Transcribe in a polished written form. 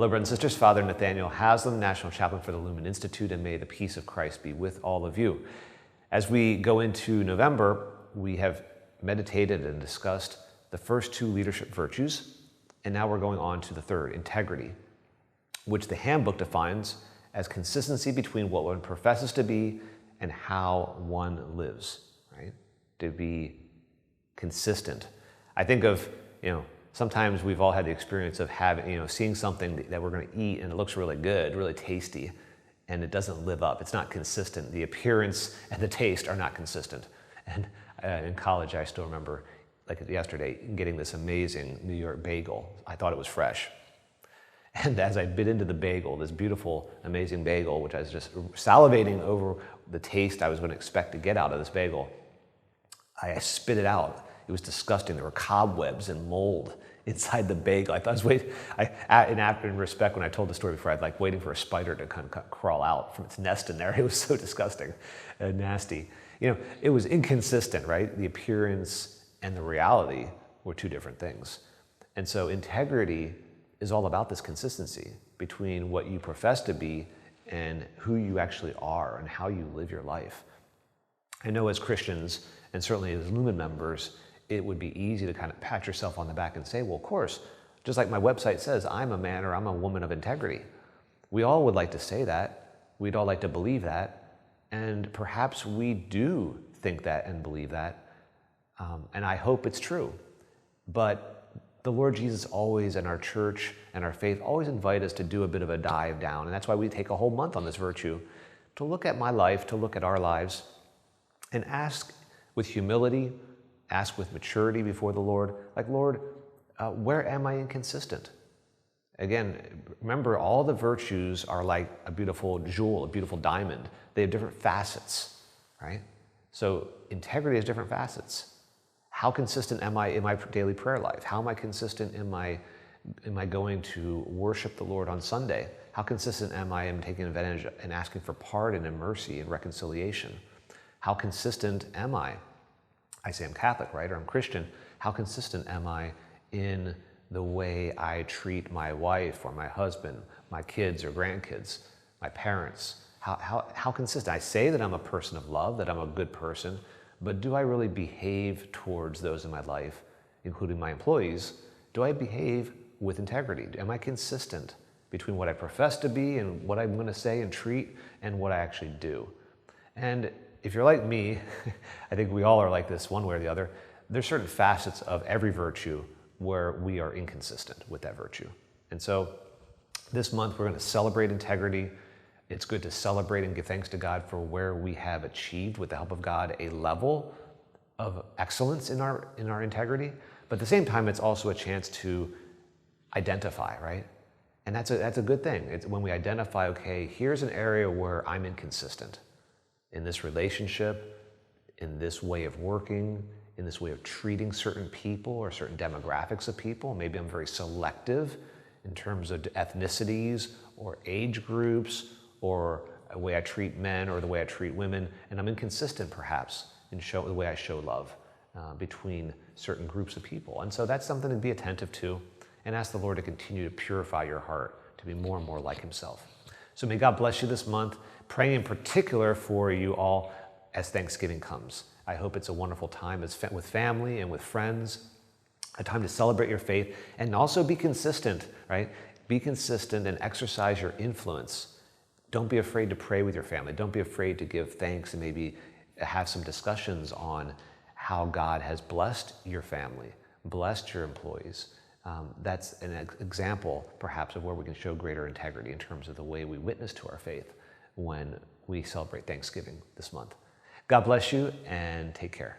Hello, brothers and sisters. Father Nathaniel Haslam, National Chaplain for the Lumen Institute, and may the peace of Christ be with all of you. As we go into November, we have meditated and discussed the first two leadership virtues, and now we're going on to the third, integrity, which the handbook defines as consistency between what one professes to be and how one lives, right? To be consistent. I think of, sometimes we've all had the experience of having, seeing something that we're going to eat and it looks really good, really tasty, and it doesn't live up. It's not consistent. The appearance and the taste are not consistent. And in college, I still remember, like yesterday, getting this amazing New York bagel. I thought it was fresh. And as I bit into the bagel, this beautiful, amazing bagel, which I was just salivating over the taste I was going to expect to get out of this bagel, I spit it out. It was disgusting. There were cobwebs and mold inside the bagel. I thought I was waiting, in respect, when I told the story before, I'd like waiting for a spider to kind of crawl out from its nest in there. It was so disgusting and nasty. It was inconsistent, right? The appearance and the reality were two different things. And so integrity is all about this consistency between what you profess to be and who you actually are and how you live your life. I know as Christians, and certainly as Lumen members, it would be easy to kind of pat yourself on the back and say, well, of course, just like my website says, I'm a man or I'm a woman of integrity. We all would like to say that. We'd all like to believe that. And perhaps we do think that and believe that. And I hope it's true. But the Lord Jesus always, and our church and our faith, always invite us to do a bit of a dive down. And that's why we take a whole month on this virtue, to look at my life, to look at our lives, and ask with humility, ask with maturity before the Lord, like, Lord, where am I inconsistent? Again, remember, all the virtues are like a beautiful jewel, a beautiful diamond. They have different facets, right? So integrity has different facets. How consistent am I in my daily prayer life? How am I consistent in my going to worship the Lord on Sunday? How consistent am I in taking advantage and asking for pardon and mercy and reconciliation? How consistent am I? I say I'm Catholic, right? Or I'm Christian. How consistent am I in the way I treat my wife or my husband, my kids or grandkids, my parents? How consistent? I say that I'm a person of love, that I'm a good person, but do I really behave towards those in my life, including my employees? Do I behave with integrity? Am I consistent between what I profess to be and what I'm going to say and treat and what I actually do? And if you're like me, I think we all are like this one way or the other, there's certain facets of every virtue where we are inconsistent with that virtue. And so this month we're going to celebrate integrity. It's good to celebrate and give thanks to God for where we have achieved, with the help of God, a level of excellence in our integrity. But at the same time, it's also a chance to identify, right? And that's a good thing. It's when we identify, okay, here's an area where I'm inconsistent in this relationship, in this way of working, in this way of treating certain people or certain demographics of people. Maybe I'm very selective in terms of ethnicities or age groups, or the way I treat men or the way I treat women, and I'm inconsistent perhaps in the way I show love between certain groups of people. And so that's something to be attentive to, and ask the Lord to continue to purify your heart to be more and more like Himself. So may God bless you this month, praying in particular for you all as Thanksgiving comes. I hope it's a wonderful time with family and with friends, a time to celebrate your faith and also be consistent, right? Be consistent and exercise your influence. Don't be afraid to pray with your family. Don't be afraid to give thanks and maybe have some discussions on how God has blessed your family, blessed your employees. That's an example, perhaps, of where we can show greater integrity in terms of the way we witness to our faith when we celebrate Thanksgiving this month. God bless you and take care.